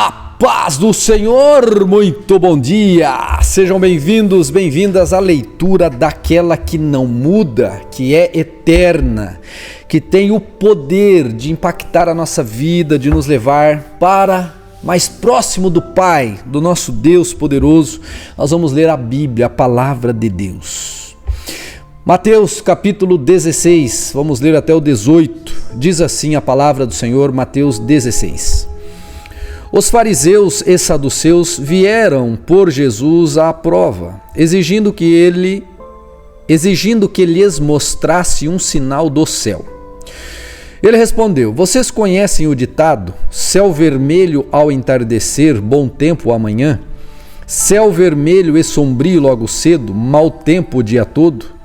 A paz do Senhor, muito bom dia! Sejam bem-vindos, bem-vindas à leitura daquela que não muda, que é eterna, que tem o poder de impactar a nossa vida, de nos levar para mais próximo do Pai, do nosso Deus poderoso. Nós vamos ler a Bíblia, a palavra de Deus. Mateus capítulo 16, vamos ler até o 18, diz assim a palavra do Senhor, Mateus 16. Os fariseus e saduceus vieram por Jesus à prova, exigindo que lhes mostrasse um sinal do céu. Ele respondeu: vocês conhecem o ditado, céu vermelho ao entardecer, bom tempo amanhã? Céu vermelho e sombrio logo cedo, mau tempo o dia todo?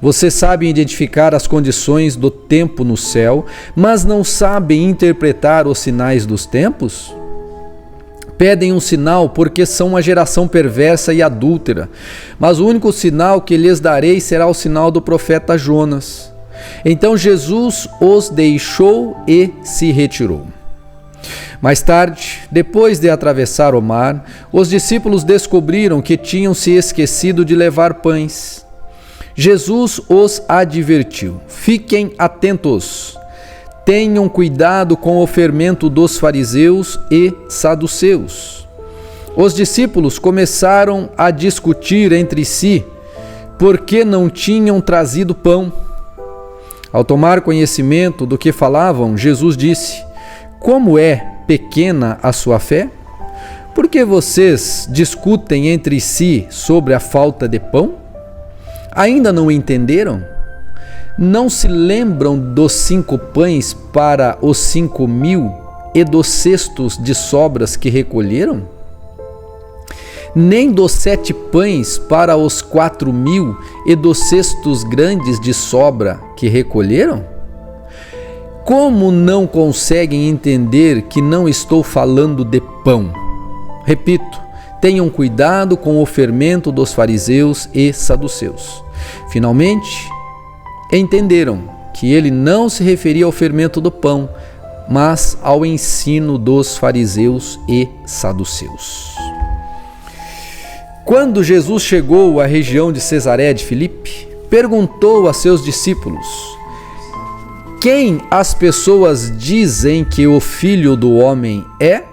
Vocês sabem identificar as condições do tempo no céu, mas não sabem interpretar os sinais dos tempos? Pedem um sinal porque são uma geração perversa e adúltera, mas o único sinal que lhes darei será o sinal do profeta Jonas. Então Jesus os deixou e se retirou. Mais tarde, depois de atravessar o mar, os discípulos descobriram que tinham se esquecido de levar pães. Jesus os advertiu: fiquem atentos, tenham cuidado com o fermento dos fariseus e saduceus. Os discípulos começaram a discutir entre si porque não tinham trazido pão. Ao tomar conhecimento do que falavam, Jesus disse: como é pequena a sua fé? Por que vocês discutem entre si sobre a falta de pão? Ainda não entenderam? Não se lembram dos 5 pães para os 5.000 e dos cestos de sobras que recolheram? Nem dos 7 pães para os 4.000 e dos cestos grandes de sobra que recolheram? Como não conseguem entender que não estou falando de pão? Repito, tenham cuidado com o fermento dos fariseus e saduceus. Finalmente, entenderam que ele não se referia ao fermento do pão, mas ao ensino dos fariseus e saduceus. Quando Jesus chegou à região de Cesareia de Filipe, perguntou a seus discípulos: quem as pessoas dizem que o Filho do Homem é?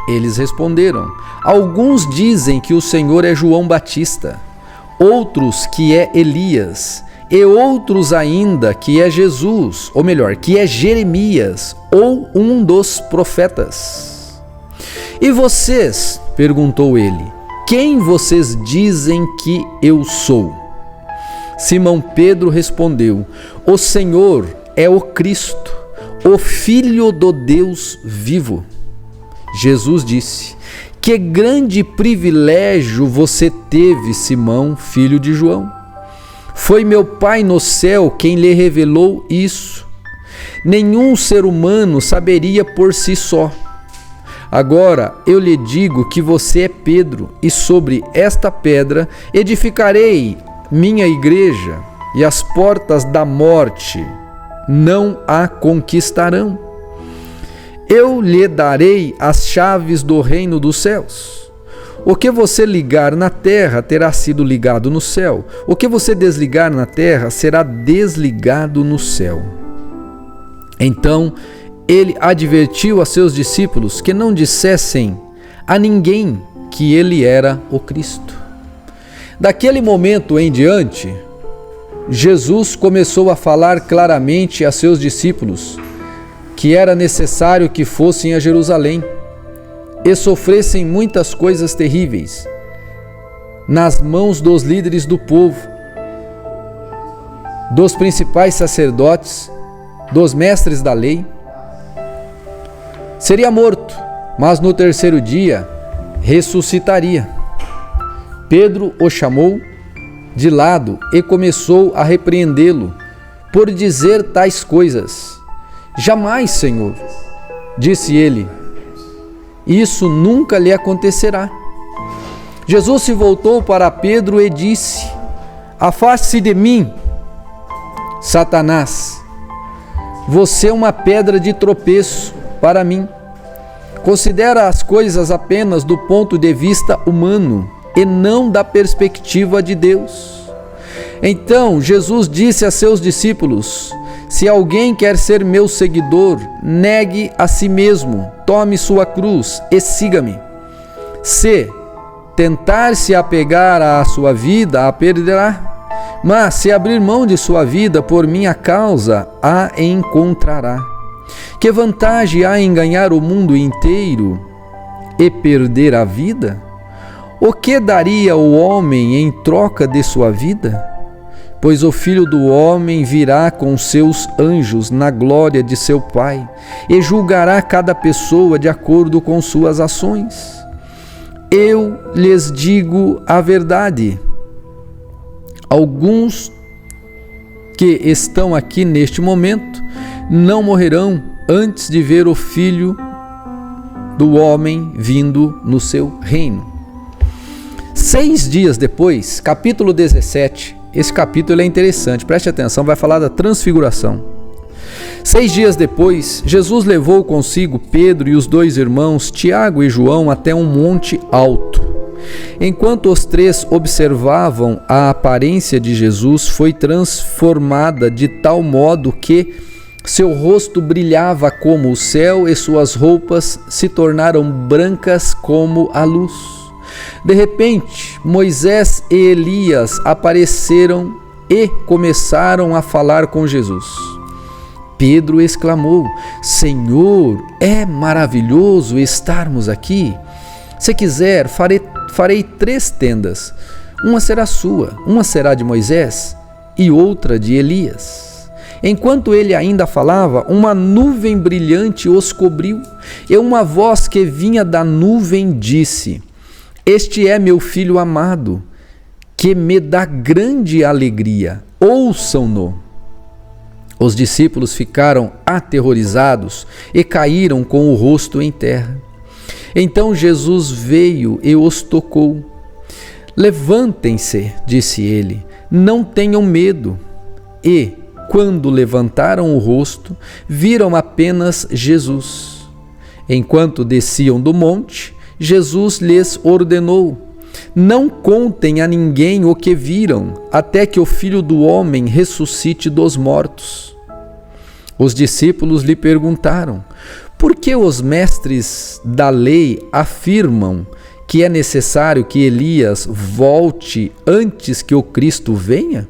Eles responderam: alguns dizem que o Senhor é João Batista, outros que é Elias, e outros ainda que é Jesus, ou melhor, que é Jeremias, ou um dos profetas. E vocês? Perguntou ele. Quem vocês dizem que eu sou? Simão Pedro respondeu: o Senhor é o Cristo, o Filho do Deus vivo. Jesus disse: que grande privilégio você teve, Simão, filho de João. Foi meu Pai no céu quem lhe revelou isso. Nenhum ser humano saberia por si só. Agora eu lhe digo que você é Pedro, e sobre esta pedra edificarei minha igreja, e as portas da morte não a conquistarão. Eu lhe darei as chaves do reino dos céus. O que você ligar na terra terá sido ligado no céu. O que você desligar na terra será desligado no céu. Então ele advertiu a seus discípulos que não dissessem a ninguém que ele era o Cristo. Daquele momento em diante, Jesus começou a falar claramente a seus discípulos que era necessário que fossem a Jerusalém e sofressem muitas coisas terríveis nas mãos dos líderes do povo, dos principais sacerdotes, dos mestres da lei. Seria morto, mas no terceiro dia ressuscitaria. Pedro o chamou de lado e começou a repreendê-lo por dizer tais coisas. Jamais, Senhor, disse ele, isso nunca lhe acontecerá. Jesus se voltou para Pedro e disse: afaste-se de mim, Satanás, você é uma pedra de tropeço para mim, Considera as coisas apenas do ponto de vista humano e não da perspectiva de Deus. Então Jesus disse a seus discípulos: se alguém quer ser meu seguidor, negue a si mesmo, tome sua cruz e siga-me. Se tentar se apegar à sua vida, a perderá, mas se abrir mão de sua vida por minha causa, a encontrará. Que vantagem há em ganhar o mundo inteiro e perder a vida? O que daria o homem em troca de sua vida? Pois o Filho do Homem virá com seus anjos na glória de seu Pai e julgará cada pessoa de acordo com suas ações. Eu lhes digo a verdade. Alguns que estão aqui neste momento não morrerão antes de ver o Filho do Homem vindo no seu reino. 6 dias depois, capítulo 17, esse capítulo é interessante, preste atenção, vai falar da transfiguração. 6 dias depois, Jesus levou consigo Pedro e os 2 irmãos, Tiago e João, até um monte alto. Enquanto os 3 observavam, a aparência de Jesus foi transformada de tal modo que seu rosto brilhava como o céu e suas roupas se tornaram brancas como a luz. De repente, Moisés e Elias apareceram e começaram a falar com Jesus. Pedro exclamou: Senhor, é maravilhoso estarmos aqui. Se quiser, farei 3 tendas. Uma será sua, uma será de Moisés e outra de Elias. Enquanto ele ainda falava, uma nuvem brilhante os cobriu, e uma voz que vinha da nuvem disse: Este é meu filho amado, que me dá grande alegria. Ouçam-no. Os discípulos ficaram aterrorizados e caíram com o rosto em terra. Então Jesus veio e os tocou. Levantem-se, disse ele, não tenham medo. E, quando levantaram o rosto, viram apenas Jesus. Enquanto desciam do monte, Jesus lhes ordenou: não contem a ninguém o que viram, até que o Filho do Homem ressuscite dos mortos. Os discípulos lhe perguntaram: por que os mestres da lei afirmam que é necessário que Elias volte antes que o Cristo venha?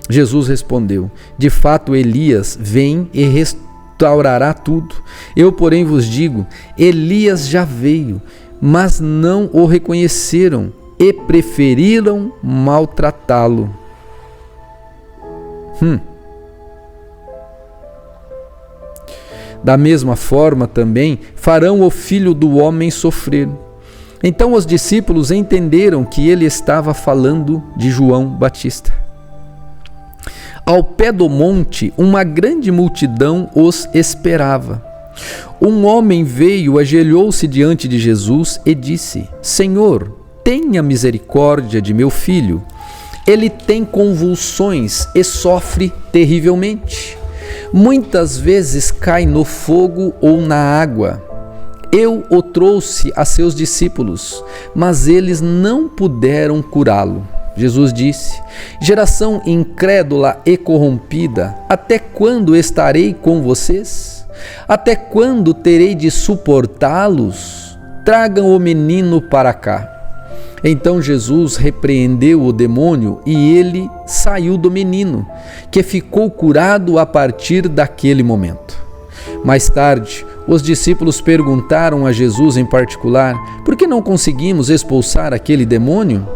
Jesus respondeu: de fato, Elias vem e restaurará tudo. Eu, porém, vos digo, Elias já veio, mas não o reconheceram e preferiram maltratá-lo. Da mesma forma também farão o Filho do Homem sofrer. Então os discípulos entenderam que ele estava falando de João Batista. Ao pé do monte, uma grande multidão os esperava. Um homem veio, ajoelhou-se diante de Jesus e disse: Senhor, tenha misericórdia de meu filho. Ele tem convulsões e sofre terrivelmente. Muitas vezes cai no fogo ou na água. Eu o trouxe a seus discípulos, mas eles não puderam curá-lo. Jesus disse: geração incrédula e corrompida, até quando estarei com vocês? Até quando terei de suportá-los? Tragam o menino para cá. Então Jesus repreendeu o demônio e ele saiu do menino, que ficou curado a partir daquele momento. Mais tarde, os discípulos perguntaram a Jesus em particular: por que não conseguimos expulsar aquele demônio?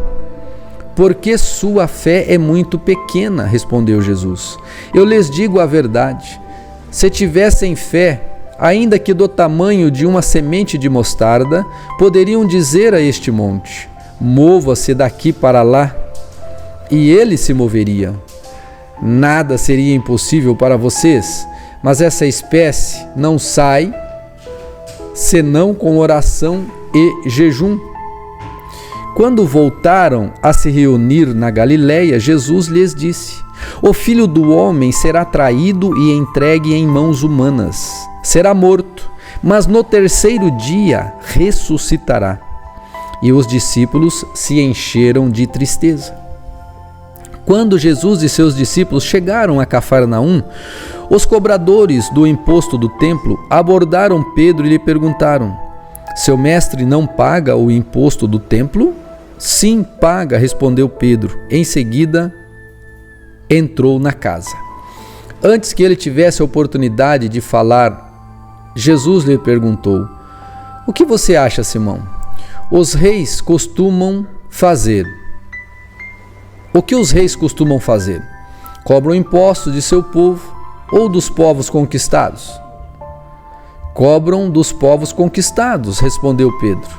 Porque sua fé é muito pequena, respondeu Jesus. Eu lhes digo a verdade. Se tivessem fé, ainda que do tamanho de uma semente de mostarda, poderiam dizer a este monte: mova-se daqui para lá, e ele se moveria. Nada seria impossível para vocês, mas essa espécie não sai senão com oração e jejum. Quando voltaram a se reunir na Galileia, Jesus lhes disse: o Filho do Homem será traído e entregue em mãos humanas. Será morto, mas no terceiro dia ressuscitará. E os discípulos se encheram de tristeza. Quando Jesus e seus discípulos chegaram a Cafarnaum, os cobradores do imposto do templo abordaram Pedro e lhe perguntaram: seu mestre não paga o imposto do templo? Sim, paga, respondeu Pedro. Em seguida, entrou na casa. Antes que ele tivesse a oportunidade de falar, Jesus lhe perguntou: o que você acha, Simão? Os reis costumam fazer. O que os reis costumam fazer? Cobram impostos de seu povo ou dos povos conquistados? Cobram dos povos conquistados, respondeu Pedro.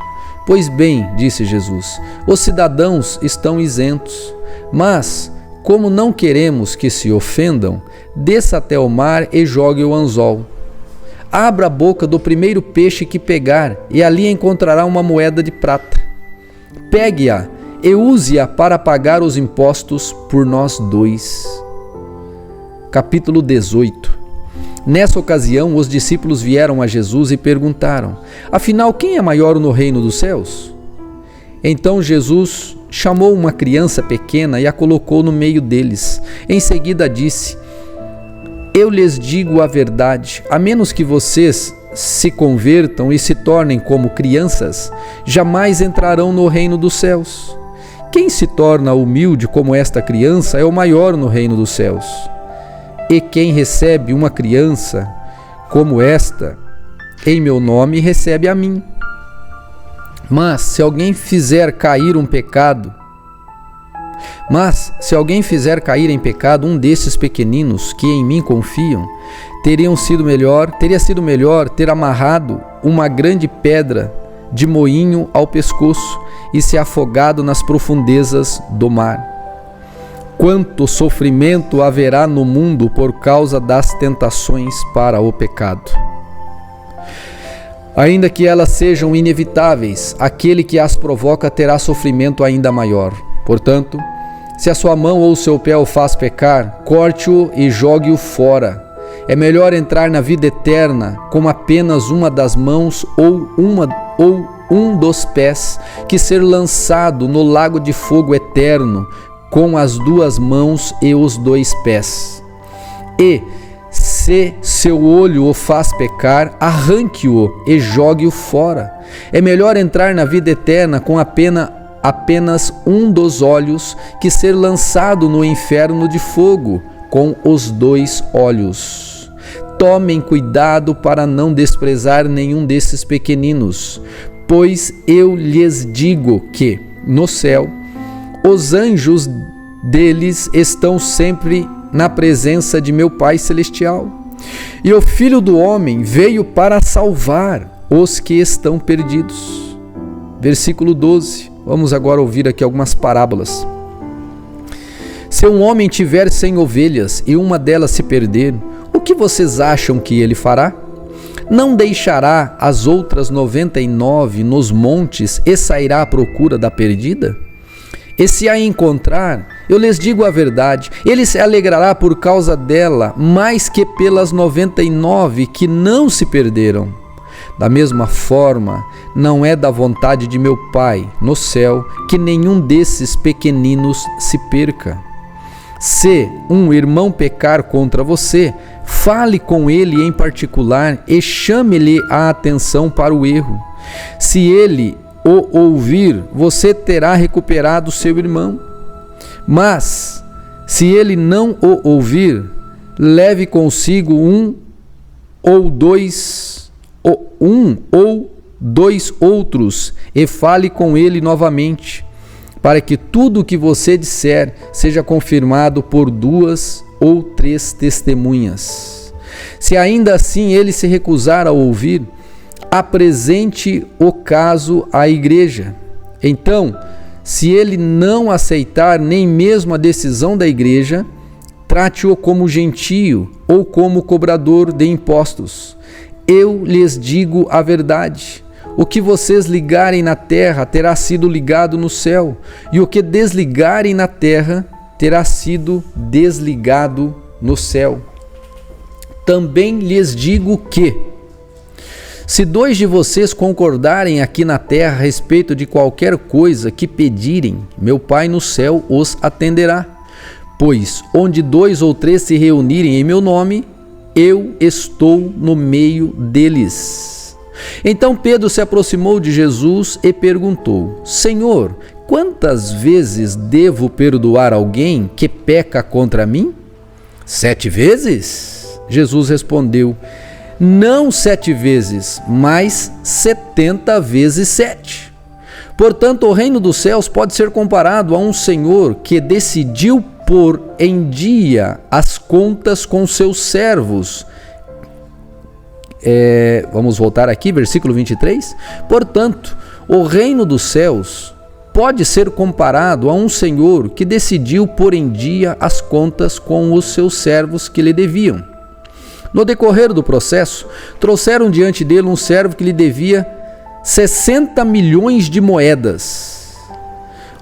Pois bem, disse Jesus, os cidadãos estão isentos, mas, como não queremos que se ofendam, desça até o mar e jogue o anzol. Abra a boca do primeiro peixe que pegar, e ali encontrará uma moeda de prata. Pegue-a e use-a para pagar os impostos por nós dois. Capítulo 18. Nessa ocasião, os discípulos vieram a Jesus e perguntaram: afinal, quem é maior no reino dos céus? Então Jesus chamou uma criança pequena e a colocou no meio deles. Em seguida disse: eu lhes digo a verdade, a menos que vocês se convertam e se tornem como crianças, jamais entrarão no reino dos céus. Quem se torna humilde como esta criança é o maior no reino dos céus. E quem recebe uma criança como esta, em meu nome, recebe a mim. Mas se alguém fizer cair em pecado um desses pequeninos que em mim confiam, teria sido melhor ter amarrado uma grande pedra de moinho ao pescoço e se afogado nas profundezas do mar. Quanto sofrimento haverá no mundo por causa das tentações para o pecado. Ainda que elas sejam inevitáveis, aquele que as provoca terá sofrimento ainda maior. Portanto, se a sua mão ou seu pé o faz pecar, corte-o e jogue-o fora. É melhor entrar na vida eterna com apenas uma das mãos ou um dos pés, que ser lançado no lago de fogo eterno com as duas mãos e os dois pés. E, se seu olho o faz pecar, arranque-o e jogue-o fora. É melhor entrar na vida eterna com apenas um dos olhos, que ser lançado no inferno de fogo com os dois olhos. Tomem cuidado para não desprezar nenhum desses pequeninos, pois eu lhes digo que, no céu, os anjos deles estão sempre na presença de meu Pai Celestial. E o Filho do Homem veio para salvar os que estão perdidos. Versículo 12. Vamos agora ouvir aqui algumas parábolas. Se um homem tiver 100 ovelhas e uma delas se perder, o que vocês acham que ele fará? Não deixará as outras 99 nos montes e sairá à procura da perdida? E se a encontrar, eu lhes digo a verdade, ele se alegrará por causa dela, mais que pelas 99 que não se perderam. Da mesma forma, não é da vontade de meu Pai no céu que nenhum desses pequeninos se perca. Se um irmão pecar contra você, fale com ele em particular e chame-lhe a atenção para o erro. Se ele o ouvir, você terá recuperado seu irmão. Mas, se ele não o ouvir, leve consigo um ou dois outros e fale com ele novamente, para que tudo o que você disser seja confirmado por 2 ou 3 testemunhas. Se ainda assim ele se recusar a ouvir, apresente o caso à igreja. Então, se ele não aceitar nem mesmo a decisão da igreja, trate-o como gentio ou como cobrador de impostos. Eu lhes digo a verdade: o que vocês ligarem na terra terá sido ligado no céu, e o que desligarem na terra terá sido desligado no céu. Também lhes digo que, Se 2 de vocês concordarem aqui na terra a respeito de qualquer coisa que pedirem, meu Pai no céu os atenderá. Pois onde 2 ou 3 se reunirem em meu nome, eu estou no meio deles. Então Pedro se aproximou de Jesus e perguntou: Senhor, quantas vezes devo perdoar alguém que peca contra mim? 7 vezes? Jesus respondeu: não 7 vezes, mas 70 vezes 7. Portanto, o reino dos céus pode ser comparado a um senhor que decidiu pôr em dia as contas com seus servos. Vamos voltar aqui, versículo 23. Portanto, o reino dos céus pode ser comparado a um senhor que decidiu pôr em dia as contas com os seus servos que lhe deviam. No decorrer do processo, trouxeram diante dele um servo que lhe devia 60 milhões de moedas.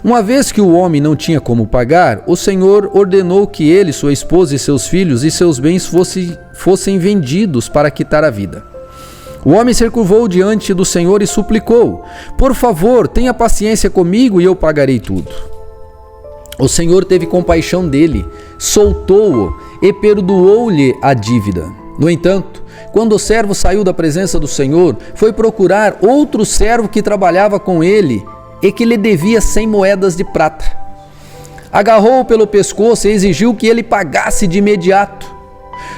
Uma vez que o homem não tinha como pagar, o Senhor ordenou que ele, sua esposa e seus filhos e seus bens fossem vendidos para quitar a vida. O homem se curvou diante do Senhor e suplicou: por favor, tenha paciência comigo e eu pagarei tudo. O Senhor teve compaixão dele, soltou-o e perdoou-lhe a dívida. No entanto, quando o servo saiu da presença do Senhor, foi procurar outro servo que trabalhava com ele e que lhe devia 100 moedas de prata. Agarrou-o pelo pescoço e exigiu que ele pagasse de imediato.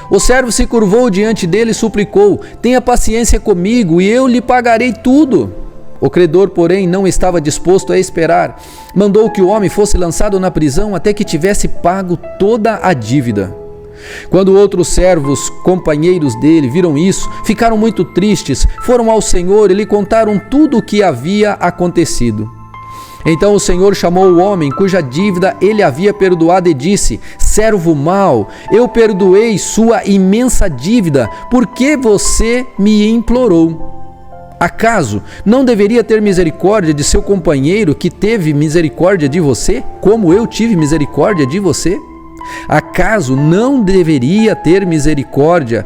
O servo se curvou diante dele e suplicou: tenha paciência comigo e eu lhe pagarei tudo. O credor, porém, não estava disposto a esperar. Mandou que o homem fosse lançado na prisão até que tivesse pago toda a dívida. Quando outros servos, companheiros dele, viram isso, ficaram muito tristes, foram ao Senhor e lhe contaram tudo o que havia acontecido. Então o Senhor chamou o homem cuja dívida ele havia perdoado e disse: servo mau, eu perdoei sua imensa dívida, porque você me implorou. Acaso não deveria ter misericórdia de seu companheiro que teve misericórdia de você, como eu tive misericórdia de você? Acaso não deveria ter misericórdia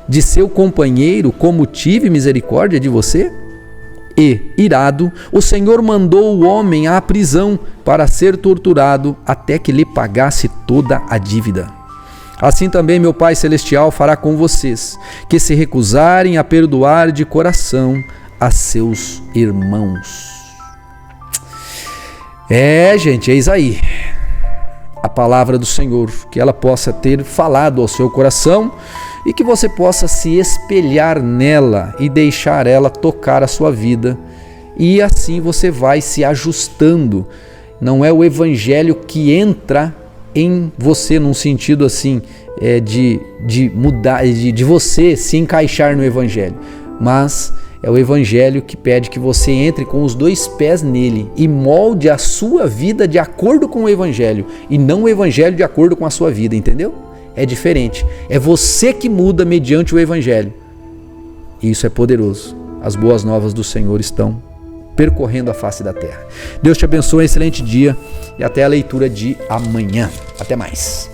de seu companheiro, como tive misericórdia de você? E, irado, o Senhor mandou o homem à prisão para ser torturado até que lhe pagasse toda a dívida. Assim também meu Pai Celestial fará com vocês, que se recusarem a perdoar de coração a seus irmãos. Gente, eis aí a palavra do Senhor, que ela possa ter falado ao seu coração e que você possa se espelhar nela e deixar ela tocar a sua vida. E assim você vai se ajustando. Não é o evangelho que entra em você num sentido assim de mudar, de você se encaixar no evangelho, mas é o evangelho que pede que você entre com os 2 pés nele e molde a sua vida de acordo com o evangelho e não o evangelho de acordo com a sua vida, entendeu? É diferente, é você que muda mediante o evangelho. E isso é poderoso. As boas novas do Senhor estão percorrendo a face da terra. Deus te abençoe, um excelente dia e até a leitura de amanhã. Até mais.